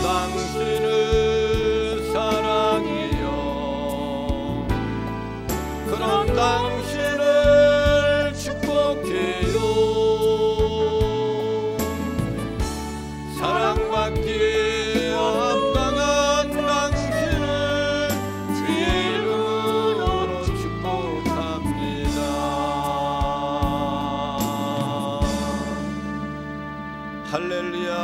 당신의 사랑이여 그런 당신을 축복해요. 사랑받기에 합당한 당신을 주의 이름으로 축복합니다. 할렐루야.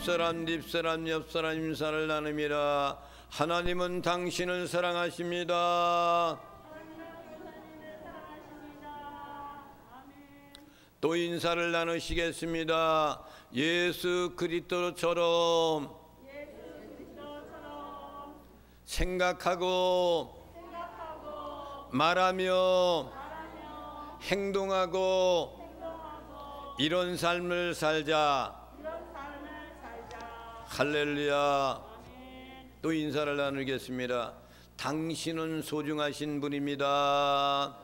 앞사람 뒷사람 옆사람 인사를 나눕니다. 하나님은 당신을 사랑하십니다. 또 인사를 나누시겠습니다. 예수 그리스도처럼 생각하고 말하며 행동하고 이런 삶을 살자. 할렐루야. 또 인사를 나누겠습니다. 당신은 소중하신 분입니다.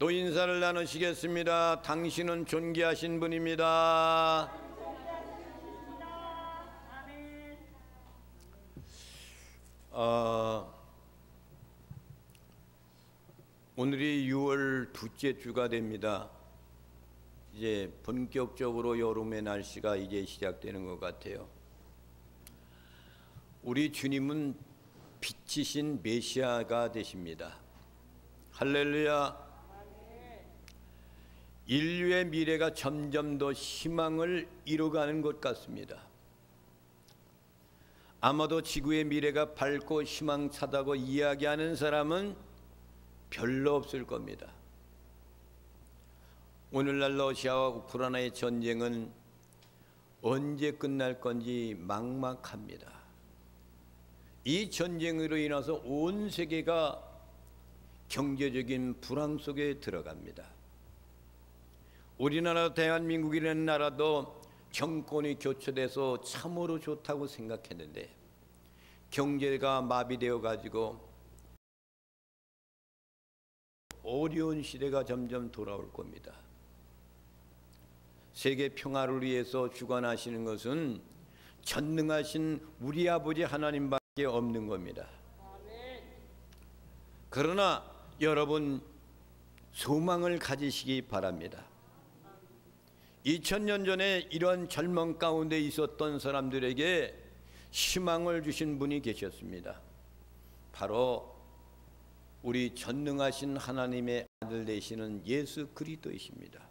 또 인사를 나누시겠습니다. 당신은 존귀하신 분입니다. 오늘이 6월 둘째 주가 됩니다. 이제 본격적으로 여름의 날씨가 이제 시작되는 것 같아요. 우리 주님은 빛이신 메시아가 되십니다. 할렐루야. 인류의 미래가 점점 더 희망을 이뤄가는 것 같습니다. 아마도 지구의 미래가 밝고 희망차다고 이야기하는 사람은 별로 없을 겁니다. 오늘날 러시아와 우크라이나의 전쟁은 언제 끝날 건지 막막합니다. 이 전쟁으로 인해서 온 세계가 경제적인 불황 속에 들어갑니다. 우리나라 대한민국이라는 나라도 정권이 교체돼서 참으로 좋다고 생각했는데 경제가 마비되어 가지고 어려운 시대가 점점 돌아올 겁니다. 세계 평화를 위해서 주관하시는 것은 전능하신 우리 아버지 하나님밖에 없는 겁니다. 그러나 여러분 소망을 가지시기 바랍니다. 2000년 전에 이런 절망 가운데 있었던 사람들에게 희망을 주신 분이 계셨습니다. 바로 우리 전능하신 하나님의 아들 되시는 예수 그리스도이십니다.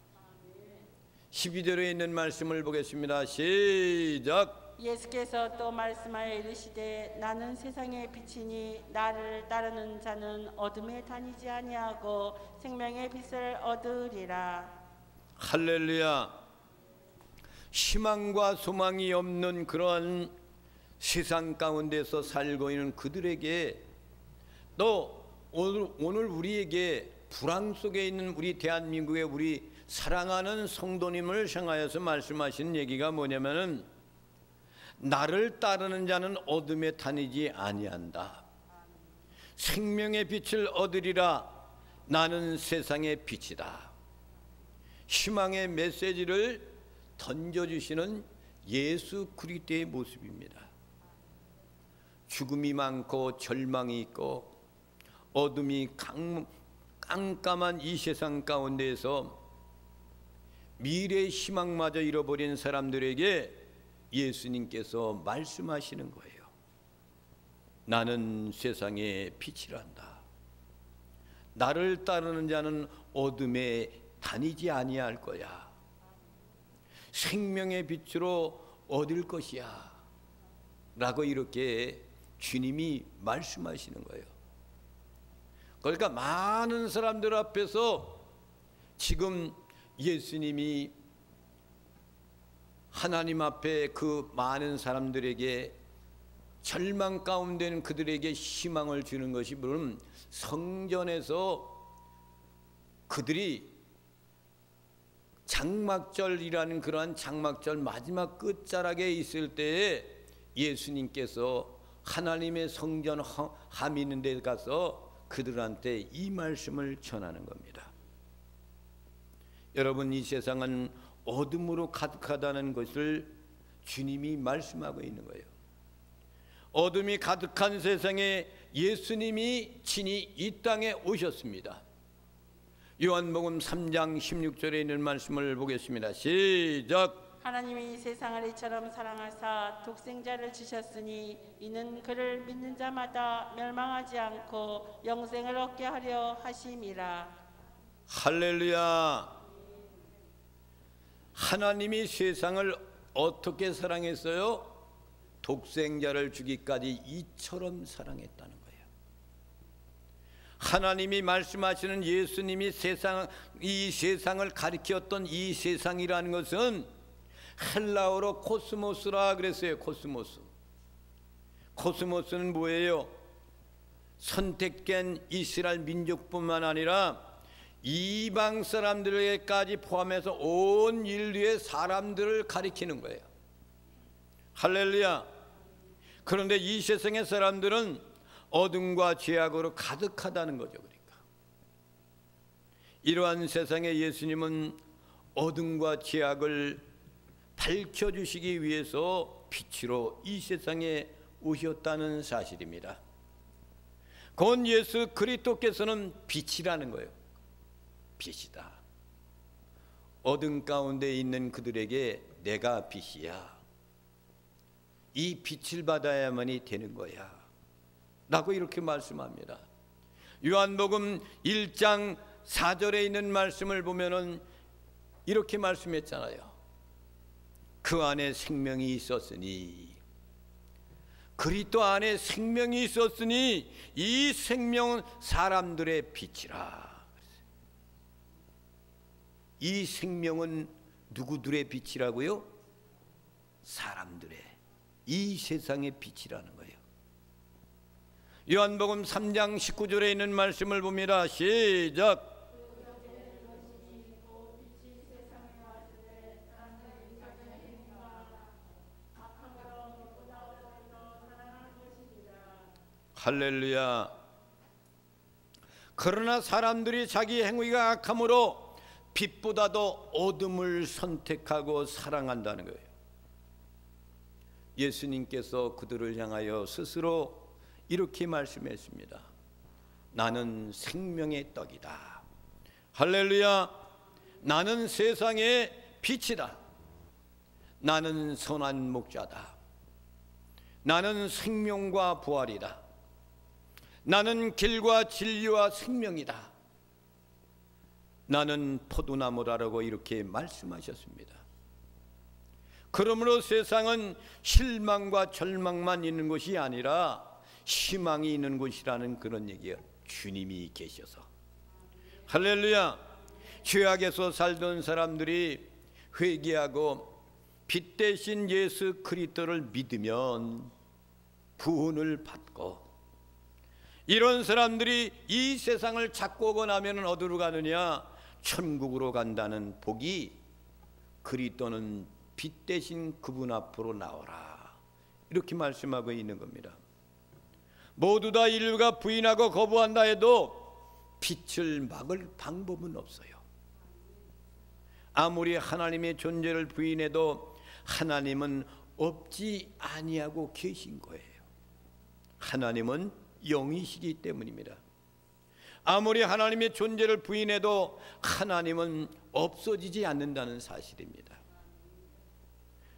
12절에 있는 말씀을 보겠습니다. 시작. 예수께서 또 말씀하여 이르시되 나는 세상의 빛이니 나를 따르는 자는 어둠에 다니지 아니하고 생명의 빛을 얻으리라. 할렐루야. 희망과 소망이 없는 그러한 세상 가운데서 살고 있는 그들에게 또 오늘 우리에게 불황 속에 있는 우리 대한민국의 우리 사랑하는 성도님을 향하여서 말씀하시는 얘기가 뭐냐면은 나를 따르는 자는 어둠에 다니지 아니한다. 생명의 빛을 얻으리라. 나는 세상의 빛이다. 희망의 메시지를 던져주시는 예수 그리스도의 모습입니다. 죽음이 많고 절망이 있고 어둠이 깜깜한 이 세상 가운데에서 미래의 희망마저 잃어버린 사람들에게 예수님께서 말씀하시는 거예요. 나는 세상의 빛이란다. 나를 따르는 자는 어둠에 다니지 아니할 거야. 생명의 빛으로 얻을 것이야 라고 이렇게 주님이 말씀하시는 거예요. 그러니까 많은 사람들 앞에서 지금 예수님이 하나님 앞에 그 많은 사람들에게 절망 가운데 있는 그들에게 희망을 주는 것이 물론 성전에서 그들이 장막절이라는 그러한 장막절 마지막 끝자락에 있을 때에 예수님께서 하나님의 성전 함 있는 데 가서 그들한테 이 말씀을 전하는 겁니다. 여러분, 이 세상은 어둠으로 가득하다는 것을 주님이 말씀하고 있는 거예요. 어둠이 가득한 세상에 예수님이 친히 이 땅에 오셨습니다. 요한복음 3장 16절에 있는 말씀을 보겠습니다. 시작. 하나님이 세상을 이처럼 사랑하사 독생자를 주셨으니 이는 그를 믿는 자마다 멸망하지 않고 영생을 얻게 하려 하심이라. 할렐루야. 하나님이 세상을 어떻게 사랑했어요? 독생자를 주기까지 이처럼 사랑했다는 거예요. 하나님이 말씀하시는 예수님이 이 세상을 가리켰던 이 세상이라는 것은 헬라어로 코스모스라 그랬어요. 코스모스. 코스모스는 뭐예요? 선택된 이스라엘 민족뿐만 아니라 이방 사람들에게까지 포함해서 온 인류의 사람들을 가리키는 거예요. 할렐루야. 그런데 이 세상의 사람들은 어둠과 죄악으로 가득하다는 거죠. 그러니까 이러한 세상에 예수님은 어둠과 죄악을 밝혀주시기 위해서 빛으로 이 세상에 오셨다는 사실입니다. 곧 예수 그리스도께서는 빛이라는 거예요. 빛이다. 어둠 가운데 있는 그들에게 내가 빛이야. 이 빛을 받아야만이 되는 거야 라고 이렇게 말씀합니다. 요한복음 1장 4절에 있는 말씀을 보면은 이렇게 말씀했잖아요. 그 안에 생명이 있었으니, 그리스도 안에 생명이 있었으니 이 생명은 사람들의 빛이라. 이 생명은 누구들의 빛이라고요? 사람들의, 이 세상의 빛이라는 거예요. 요한복음 3장 19절에 있는 말씀을 봅니다. 시작. 할렐루야. 그러나 사람들이 자기 행위가 악함으로 빛보다도 어둠을 선택하고 사랑한다는 거예요. 예수님께서 그들을 향하여 스스로 이렇게 말씀했습니다. 나는 생명의 떡이다. 할렐루야. 나는 세상의 빛이다. 나는 선한 목자다. 나는 생명과 부활이다. 나는 길과 진리와 생명이다. 나는 포도나무라고 이렇게 말씀하셨습니다. 그러므로 세상은 실망과 절망만 있는 것이 아니라 희망이 있는 곳이라는 그런 얘기예요. 주님이 계셔서. 할렐루야. 죄악에서 살던 사람들이 회개하고 빛 대신 예수 그리스도를 믿으면 구원을 받고, 이런 사람들이 이 세상을 찾고 오고 나면 어디로 가느냐? 천국으로 간다는 복이, 그리스도는 빛 대신 그분 앞으로 나오라, 이렇게 말씀하고 있는 겁니다. 모두 다 인류가 부인하고 거부한다 해도 빛을 막을 방법은 없어요. 아무리 하나님의 존재를 부인해도 하나님은 없지 아니하고 계신 거예요. 하나님은 영이시기 때문입니다. 아무리 하나님의 존재를 부인해도 하나님은 없어지지 않는다는 사실입니다.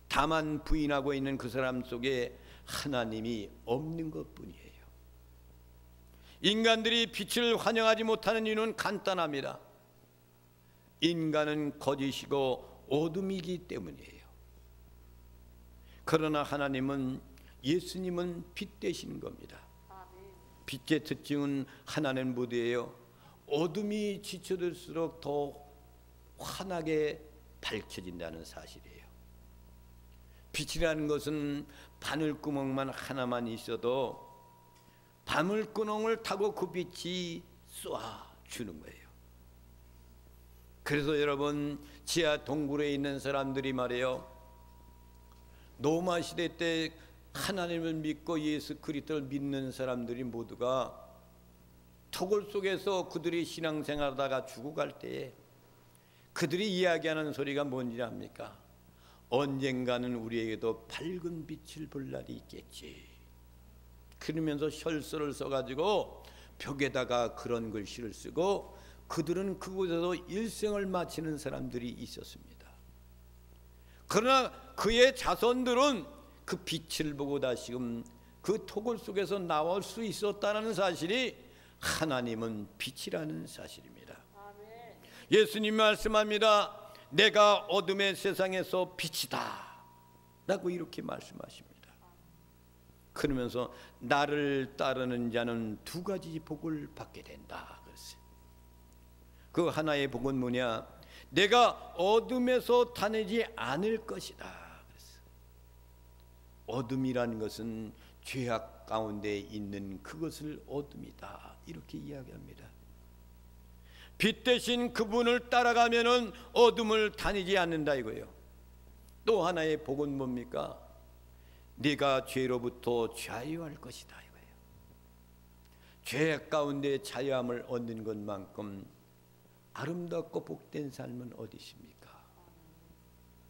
다만 부인하고 있는 그 사람 속에 하나님이 없는 것뿐이에요. 인간들이 빛을 환영하지 못하는 이유는 간단합니다. 인간은 거짓이고 어둠이기 때문이에요. 그러나 하나님은, 예수님은 빛 되신 겁니다. 빛의 특징은 하나는 무대예요. 어둠이 지쳐들수록 더 환하게 밝혀진다는 사실이에요. 빛이라는 것은 바늘구멍만 하나만 있어도 바늘구멍을 타고 그 빛이 쏴주는 거예요. 그래서 여러분, 지하 동굴에 있는 사람들이 말이에요, 로마 시대 때 하나님을 믿고 예수 그리스도를 믿는 사람들이 모두가 토굴 속에서 그들이 신앙생활하다가 죽어갈 때에 그들이 이야기하는 소리가 뭔지 압니까? 언젠가는 우리에게도 밝은 빛을 볼 날이 있겠지. 그러면서 혈서를 써가지고 벽에다가 그런 글씨를 쓰고 그들은 그곳에서 일생을 마치는 사람들이 있었습니다. 그러나 그의 자손들은 그 빛을 보고 다시금 그 토굴 속에서 나올 수 있었다는 사실이 하나님은 빛이라는 사실입니다. 아멘. 예수님 말씀합니다. 내가 어둠의 세상에서 빛이다 라고 이렇게 말씀하십니다. 그러면서 나를 따르는 자는 두 가지 복을 받게 된다 그랬어요. 그 하나의 복은 뭐냐? 내가 어둠에서 다니지 않을 것이다 그랬어요. 어둠이라는 것은 죄악 가운데 있는 그것을 어둠이다 이렇게 이야기합니다. 빛 대신 그분을 따라가면은 어둠을 다니지 않는다 이거예요. 또 하나의 복은 뭡니까? 네가 죄로부터 자유할 것이다 이거예요. 죄 가운데 자유함을 얻는 것만큼 아름답고 복된 삶은 어디 있습니까?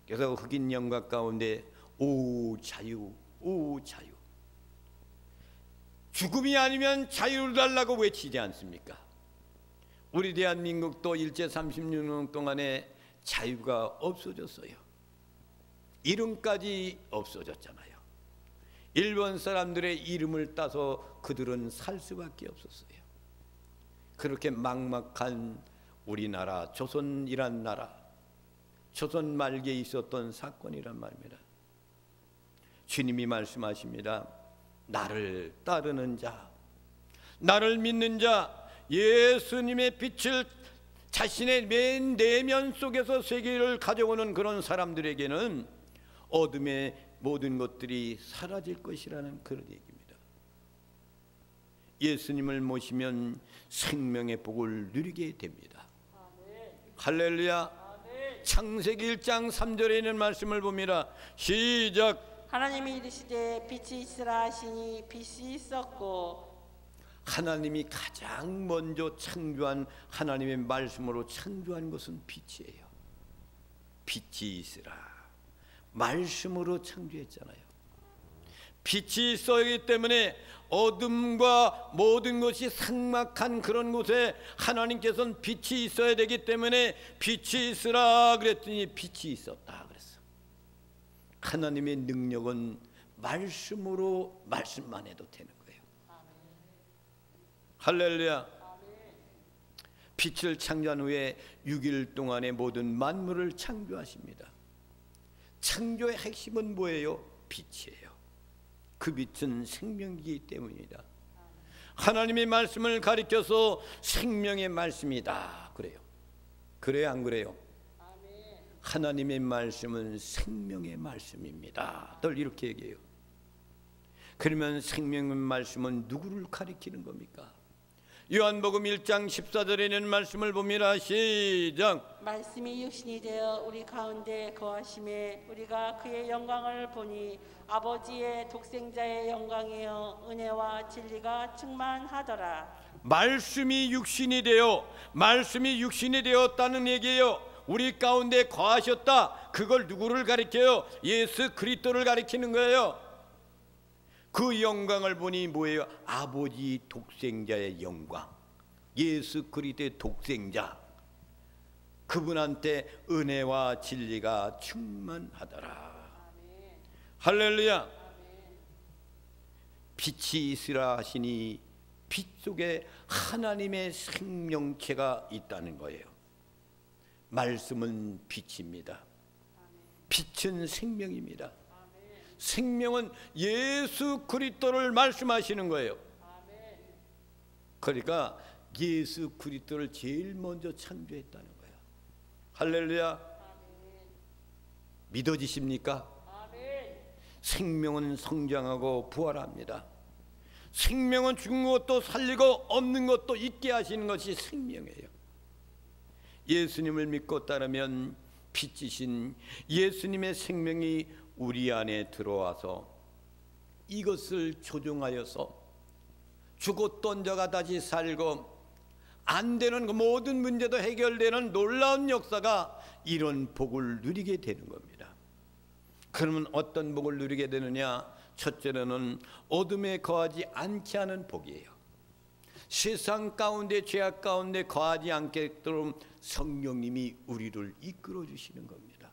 그래서 흑인 영가 가운데 오 자유, 오 자유. 죽음이 아니면 자유를 달라고 외치지 않습니까? 우리 대한민국도 일제 36년 동안에 자유가 없어졌어요. 이름까지 없어졌잖아요. 일본 사람들의 이름을 따서 그들은 살 수밖에 없었어요. 그렇게 막막한 우리나라, 조선이란 나라, 조선 말기에 있었던 사건이란 말입니다. 주님이 말씀하십니다. 나를 따르는 자, 나를 믿는 자, 예수님의 빛을 자신의 맨 내면 속에서 세계를 가져오는 그런 사람들에게는 어둠의 모든 것들이 사라질 것이라는 그런 얘기입니다. 예수님을 모시면 생명의 복을 누리게 됩니다. 아멘. 할렐루야. 아멘. 창세기 1장 3절에 있는 말씀을 봅니다. 시작. 하나님이 이르시되 빛이 있으라 하시니 빛이 있었고. 하나님이 가장 먼저 창조한 하나님의 말씀으로 창조한 것은 빛이에요. 빛이 있으라 말씀으로 창조했잖아요. 빛이 있어야기 때문에 어둠과 모든 것이 삭막한 그런 곳에 하나님께서는 빛이 있어야 되기 때문에 빛이 있으라 그랬더니 빛이 있었다 그랬어. 하나님의 능력은 말씀으로 말씀만 해도 되는 거예요. 할렐루야. 빛을 창조한 후에 6일 동안의 모든 만물을 창조하십니다. 창조의 핵심은 뭐예요? 빛이에요. 그 빛은 생명이기 때문이다. 하나님의 말씀을 가리켜서 생명의 말씀이다 그래요. 그래요 안 그래요? 하나님의 말씀은 생명의 말씀입니다. 늘 이렇게 얘기해요. 그러면 생명의 말씀은 누구를 가리키는 겁니까? 요한복음 1장 14절에는 말씀을 봅니다. 시작. 말씀이 육신이 되어 우리 가운데 거하심에 우리가 그의 영광을 보니 아버지의 독생자의 영광이요 은혜와 진리가 충만하더라. 말씀이 육신이 되었다는 얘기예요. 우리 가운데 거하셨다. 그걸 누구를 가리켜요? 예수 그리스도를 가리키는 거예요. 그 영광을 보니 뭐예요? 아버지 독생자의 영광. 예수 그리스도의 독생자. 그분한테 은혜와 진리가 충만하더라. 아멘. 할렐루야. 아멘. 빛이 있으라 하시니 빛 속에 하나님의 생명체가 있다는 거예요. 말씀은 빛입니다. 빛은 생명입니다. 생명은 예수 그리스도를 말씀하시는 거예요. 그러니까 예수 그리스도를 제일 먼저 창조했다는 거예요. 할렐루야. 믿어지십니까? 생명은 성장하고 부활합니다. 생명은 죽은 것도 살리고 없는 것도 있게 하시는 것이 생명이에요. 예수님을 믿고 따르면 빛이신 예수님의 생명이 우리 안에 들어와서 이것을 조종하여서 죽었던 자가 다시 살고 안 되는 그 모든 문제도 해결되는 놀라운 역사가 이런 복을 누리게 되는 겁니다. 그러면 어떤 복을 누리게 되느냐? 첫째로는 어둠에 거하지 않게 하는 복이에요. 세상 가운데 죄악 가운데 거하지 않게끔 성령님이 우리를 이끌어 주시는 겁니다.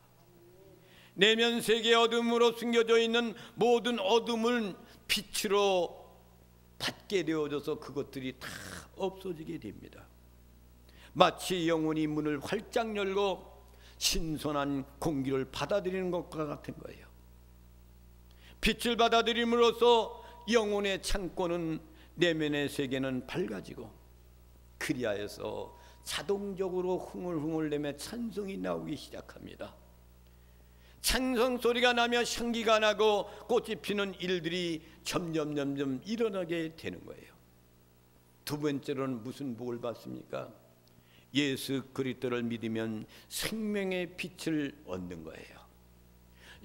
내면 세계 어둠으로 숨겨져 있는 모든 어둠을 빛으로 받게 되어져서 그것들이 다 없어지게 됩니다. 마치 영혼이 문을 활짝 열고 신선한 공기를 받아들이는 것과 같은 거예요. 빛을 받아들임으로써 영혼의 창고는 내면의 세계는 밝아지고 그리하여서 자동적으로 흥얼흥얼대며 찬송이 나오기 시작합니다. 찬송 소리가 나며 향기가 나고 꽃이 피는 일들이 점점 일어나게 되는 거예요. 두 번째로는 무슨 복을 받습니까? 예수 그리스도를 믿으면 생명의 빛을 얻는 거예요.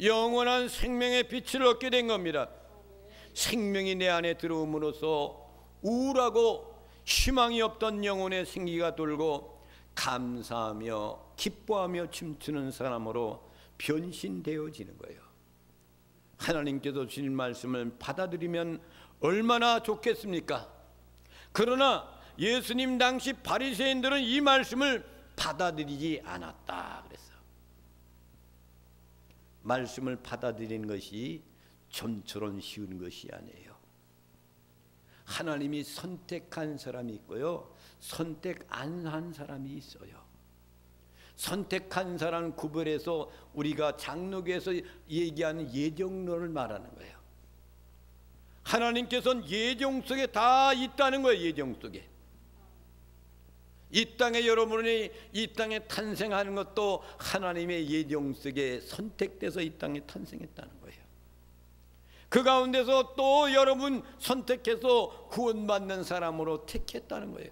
영원한 생명의 빛을 얻게 된 겁니다. 생명이 내 안에 들어옴으로써 우울하고 희망이 없던 영혼의 생기가 돌고 감사하며 기뻐하며 춤추는 사람으로 변신되어지는 거예요. 하나님께서 주신 말씀을 받아들이면 얼마나 좋겠습니까? 그러나 예수님 당시 바리새인들은 이 말씀을 받아들이지 않았다 그랬어. 말씀을 받아들이는 것이 좀처럼 쉬운 것이 아니에요. 하나님이 선택한 사람이 있고요, 선택 안 한 사람이 있어요. 선택한 사람 구별해서 우리가 장로교에서 얘기하는 예정론을 말하는 거예요. 하나님께서는 예정 속에 다 있다는 거예요. 예정 속에. 이 땅에 여러분이 이 땅에 탄생하는 것도 하나님의 예정 속에 선택돼서 이 땅에 탄생했다는 거예요. 그 가운데서 또 여러분 선택해서 구원받는 사람으로 택했다는 거예요.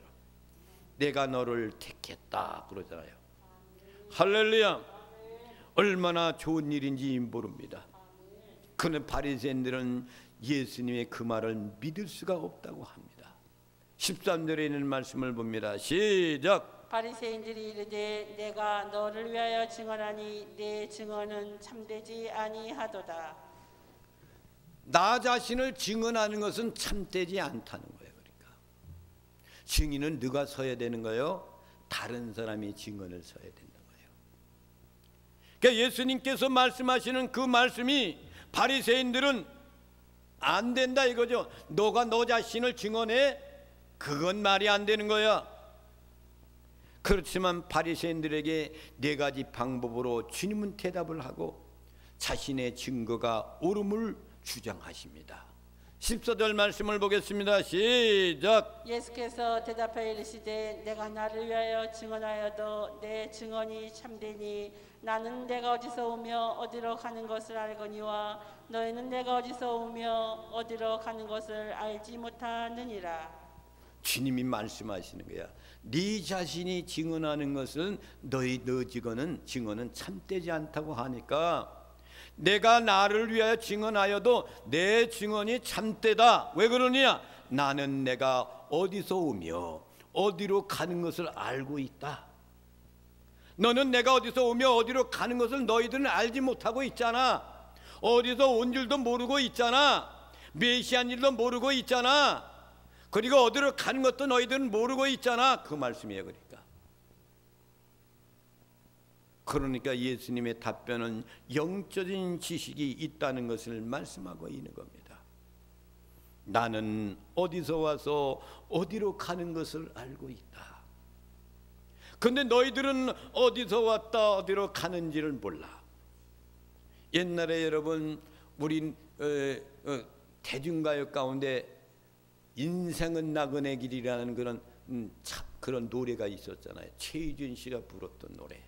내가 너를 택했다 그러잖아요. 할렐루야. 얼마나 좋은 일인지 모릅니다. 그런데 바리새인들은 예수님의 그 말을 믿을 수가 없다고 합니다. 13절에 있는 말씀을 봅니다. 시작. 바리새인들이 이르되 내가 너를 위하여 증언하니 내 증언은 참되지 아니하도다. 나 자신을 증언하는 것은 참되지 않다는 거예요. 그러니까 증인은 누가 서야 되는 거예요? 다른 사람이 증언을 서야 된다는 거예요. 그러니까 예수님께서 말씀하시는 그 말씀이 바리새인들은 안 된다 이거죠. 너가 너 자신을 증언해? 그건 말이 안 되는 거야. 그렇지만 바리새인들에게 네 가지 방법으로 주님은 대답을 하고 자신의 증거가 옳음을 주장하십니다. 14절 말씀을 보겠습니다. 시작. 예수께서 대답하여 이르시되 내가 나를 위하여 증언하여도 내 증언이 참되니 나는 내가 어디서 오며 어디로 가는 것을 알거니와 너희는 내가 어디서 오며 어디로 가는 것을 알지 못하느니라. 주님이 말씀하시는 거야. 네 자신이 증언하는 것은 너 증언은 참되지 않다고 하니까 내가 나를 위하여 증언하여도 내 증언이 참되다. 왜 그러냐? 나는 내가 어디서 오며 어디로 가는 것을 알고 있다. 너는 내가 어디서 오며 어디로 가는 것을 너희들은 알지 못하고 있잖아. 어디서 온 줄도 모르고 있잖아. 몇 시한 일도 모르고 있잖아. 그리고 어디로 가는 것도 너희들은 모르고 있잖아. 그 말씀이에요. 그러니까 예수님의 답변은 영적인 지식이 있다는 것을 말씀하고 있는 겁니다. 나는 어디서 와서 어디로 가는 것을 알고 있다. 그런데 너희들은 어디서 왔다 어디로 가는지를 몰라. 옛날에 여러분 우리 대중가요 가운데 인생은 나그네 길이라는 그런 노래가 있었잖아요. 최희준 씨가 불렀던 노래.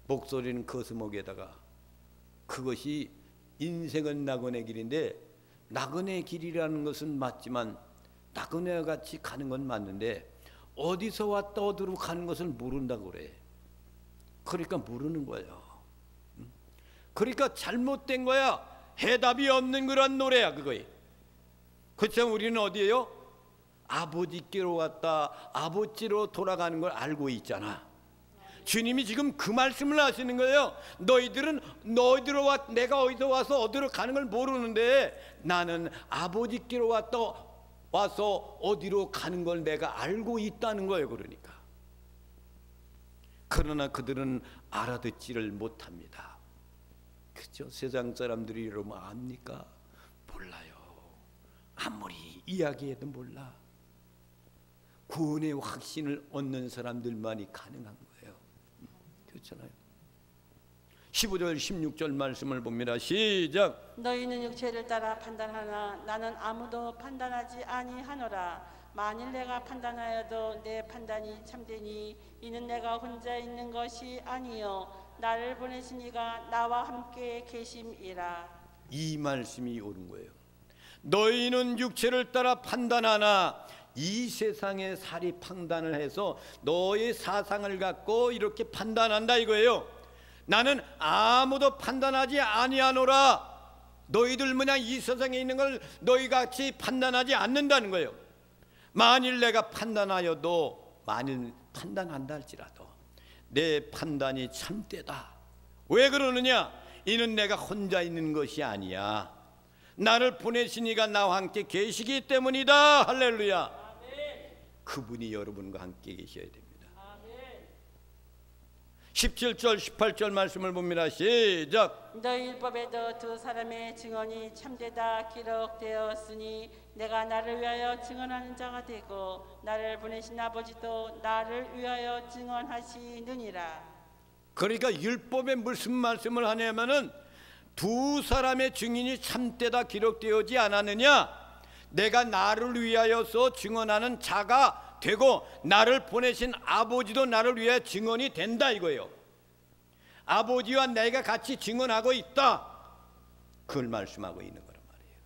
목소리는 거스목에다가 그것이 인생은 나그네 길인데 나그네 길이라는 것은 맞지만 나그네와 같이 가는 건 맞는데 어디서 왔다 어디로 가는 것을 모른다고 그래. 그러니까 모르는 거예요. 그러니까 잘못된 거야. 해답이 없는 그런 노래야 그거에. 그렇지만 우리는 어디에요? 아버지께로 왔다 아버지로 돌아가는 걸 알고 있잖아. 주님이 지금 그 말씀을 하시는 거예요. 너희들은 너희들로 내가 어디서 와서 어디로 가는 걸 모르는데 나는 아버지께로 와서 어디로 가는 걸 내가 알고 있다는 거예요. 그러니까. 그러나 그들은 알아듣지를 못합니다. 그죠? 세상 사람들이 여러분 압니까? 몰라요. 아무리 이야기해도 몰라. 구원의 확신을 얻는 사람들만이 가능한 거예요. 그렇잖아요. 15절 16절 말씀을 봅니다. 시작. 너희는 육체를 따라 판단하나 나는 아무도 판단하지 아니하노라. 만일 내가 판단하여도 내 판단이 참되니 이는 내가 혼자 있는 것이 아니요 나를 보내신 이가 나와 함께 계심이라. 이 말씀이 옳은 거예요. 너희는 육체를 따라 판단하나 이 세상의 사리 판단을 해서 너의 사상을 갖고 이렇게 판단한다 이거예요. 나는 아무도 판단하지 아니하노라. 너희들 뭐냐 이 세상에 있는 걸 너희같이 판단하지 않는다는 거예요. 만일 내가 판단하여도 만일 판단한다 할지라도 내 판단이 참되다. 왜 그러느냐? 이는 내가 혼자 있는 것이 아니야. 나를 보내신 이가 나와 함께 계시기 때문이다. 할렐루야. 아멘. 그분이 여러분과 함께 계셔야 됩니다. 아멘. 17절 18절 말씀을 봅니다. 시작. 너희 율법에도 두 사람의 증언이 참되다 기록되었으니 내가 나를 위하여 증언하는 자가 되고 나를 보내신 아버지도 나를 위하여 증언하시느니라. 그러니까 율법에 무슨 말씀을 하냐면은 두 사람의 증인이 참되다 기록되지 않았느냐? 내가 나를 위하여서 증언하는 자가 되고 나를 보내신 아버지도 나를 위하여 증언이 된다 이거예요. 아버지와 내가 같이 증언하고 있다. 그걸 말씀하고 있는 거란 말이에요.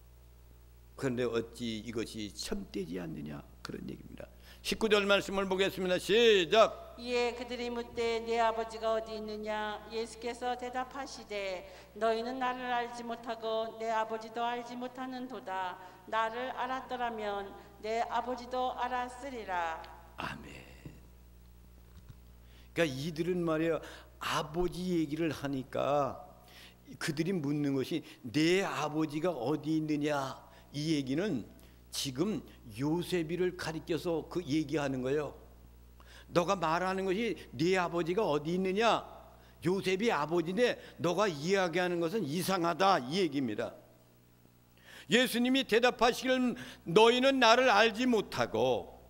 그런데 어찌 이것이 참되지 않느냐? 그런 얘기입니다. 19절 말씀을 보겠습니다. 시작. 이에 그들이 묻되 내 아버지가 어디 있느냐? 예수께서 대답하시되 너희는 나를 알지 못하고 내 아버지도 알지 못하는도다. 나를 알았더라면 내 아버지도 알았으리라. 아멘. 그러니까 이들은 말이야 아버지 얘기를 하니까 그들이 묻는 것이 내 아버지가 어디 있느냐? 이 얘기는 지금 요셉이를 가리켜서 그 얘기하는 거예요. 너가 말하는 것이 네 아버지가 어디 있느냐? 요셉이 아버지인데 너가 이야기하는 것은 이상하다 이 얘기입니다. 예수님이 대답하시기를 너희는 나를 알지 못하고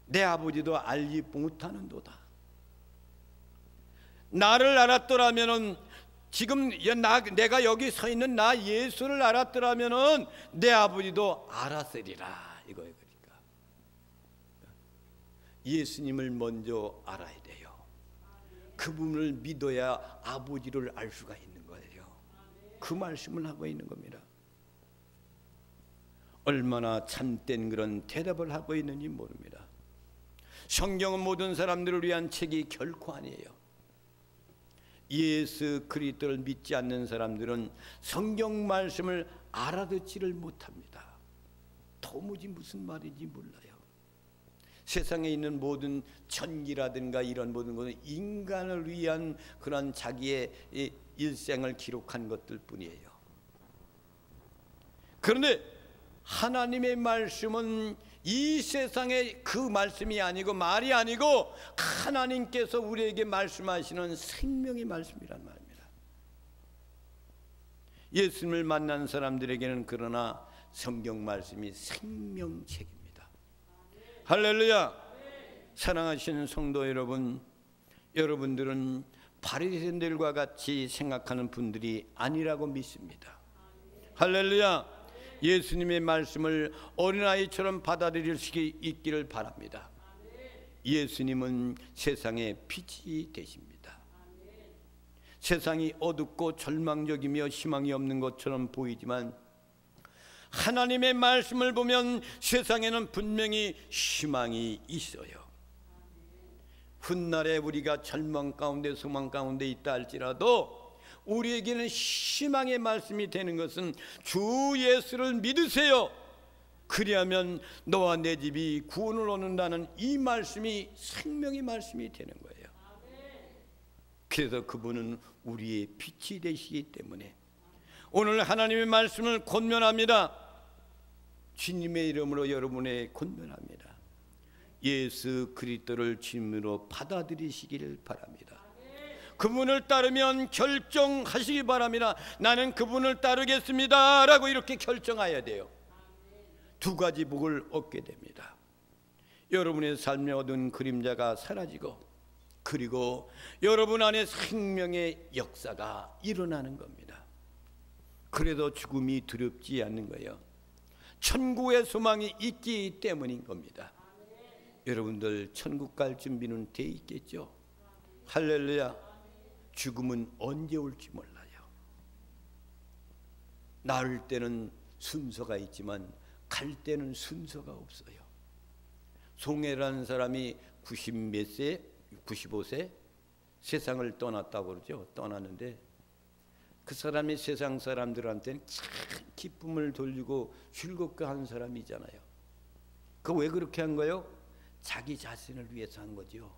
내 아버지도 알지 못하는도다. 나를 알았더라면은 지금 내가 여기 서 있는 나 예수를 알았더라면은 내 아버지도 알았으리라 이거예요. 그러니까 예수님을 먼저 알아야 돼요. 그분을 믿어야 아버지를 알 수가 있는 거예요. 그 말씀을 하고 있는 겁니다. 얼마나 참된 그런 대답을 하고 있는지 모릅니다. 성경은 모든 사람들을 위한 책이 결코 아니에요. 예수 그리스도를 믿지 않는 사람들은 성경 말씀을 알아듣지를 못합니다. 도무지 무슨 말인지 몰라요. 세상에 있는 모든 전기라든가 이런 모든 것은 인간을 위한 그런 자기의 일생을 기록한 것들 뿐이에요. 그런데 하나님의 말씀은 이 세상의 그 말씀이 아니고 말이 아니고 하나님께서 우리에게 말씀하시는 생명의 말씀이란 말입니다. 예수님을 만난 사람들에게는 그러나 성경 말씀이 생명책입니다. 할렐루야. 사랑하시는 성도 여러분, 여러분들은 바리새인들과 같이 생각하는 분들이 아니라고 믿습니다. 할렐루야. 예수님의 말씀을 어린아이처럼 받아들일 수 있기를 바랍니다. 예수님은 세상의 빛이 되십니다. 세상이 어둡고 절망적이며 희망이 없는 것처럼 보이지만 하나님의 말씀을 보면 세상에는 분명히 희망이 있어요. 훗날에 우리가 절망 가운데 소망 가운데 있다 할지라도 우리에게는 희망의 말씀이 되는 것은 주 예수를 믿으세요. 그리하면 너와 내 집이 구원을 얻는다는 이 말씀이 생명의 말씀이 되는 거예요. 그래서 그분은 우리의 빛이 되시기 때문에 오늘 하나님의 말씀을 권면합니다. 주님의 이름으로 여러분의 권면합니다. 예수 그리스도를 주님으로 받아들이시기를 바랍니다. 그분을 따르면 결정하시기 바랍니다. 나는 그분을 따르겠습니다 라고 이렇게 결정해야 돼요. 두 가지 복을 얻게 됩니다. 여러분의 삶에 얻은 그림자가 사라지고, 그리고 여러분 안에 생명의 역사가 일어나는 겁니다. 그래도 죽음이 두렵지 않는 거예요. 천국의 소망이 있기 때문인 겁니다. 여러분들 천국 갈 준비는 돼 있겠죠? 할렐루야. 죽음은 언제 올지 몰라요. 나을 때는 순서가 있지만 갈 때는 순서가 없어요. 송해라는 사람이 90몇 세, 95세 세상을 떠났다고 그러죠. 떠났는데 그 사람이 세상 사람들한테는 참 기쁨을 돌리고 즐겁게 한 사람이잖아요. 그 왜 그렇게 한 거예요? 자기 자신을 위해서 한 거죠.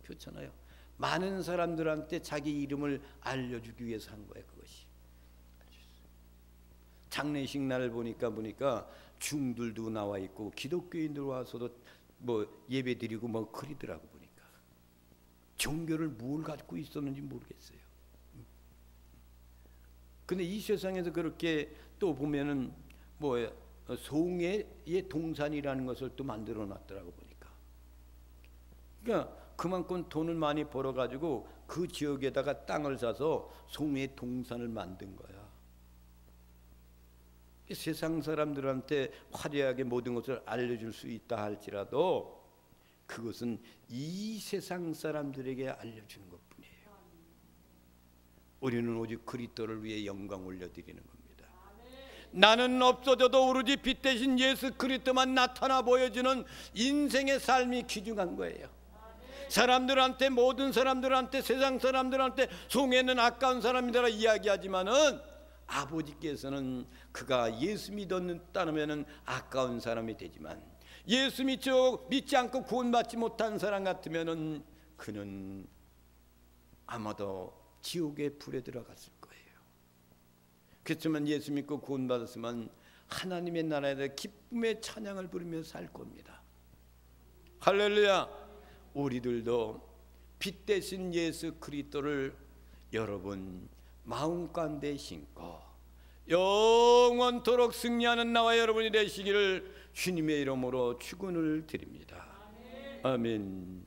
그렇잖아요. 많은 사람들한테 자기 이름을 알려주기 위해서 한 거예요. 그것이. 장례식 날 보니까 중들도 나와 있고 기독교인들 와서도 뭐 예배 드리고 뭐 그러더라고. 보니까 종교를 뭘 갖고 있었는지 모르겠어요. 근데 이 세상에서 그렇게 또 보면은 뭐 송해의 동산이라는 것을 또 만들어 놨더라고. 보니까 그러니까 그만큼 돈을 많이 벌어 가지고 그 지역에다가 땅을 사서 송해 동산을 만든 거야. 세상 사람들한테 화려하게 모든 것을 알려줄 수 있다 할지라도 그것은 이 세상 사람들에게 알려주는 것뿐이에요. 우리는 오직 그리스도를 위해 영광 올려드리는 겁니다. 나는 없어져도 오로지 빛 대신 예수 그리스도만 나타나 보여주는 인생의 삶이 귀중한 거예요. 사람들한테, 모든 사람들한테, 세상 사람들한테 송해는 아까운 사람이라 이야기하지만은 아버지께서는 그가 예수 믿었다면은 아까운 사람이 되지만 예수 믿지 않고 구원받지 못한 사람 같으면은 그는 아마도 지옥의 불에 들어갔을 거예요. 그렇지만 예수 믿고 구원받았으면 하나님의 나라에 대해 기쁨의 찬양을 부르며 살 겁니다. 할렐루야. 우리들도 빛 대신 예수 그리스도를 여러분 마음 가운데 심고 영원토록 승리하는 나와 여러분이 되시기를 주님의 이름으로 축원을 드립니다. 아멘.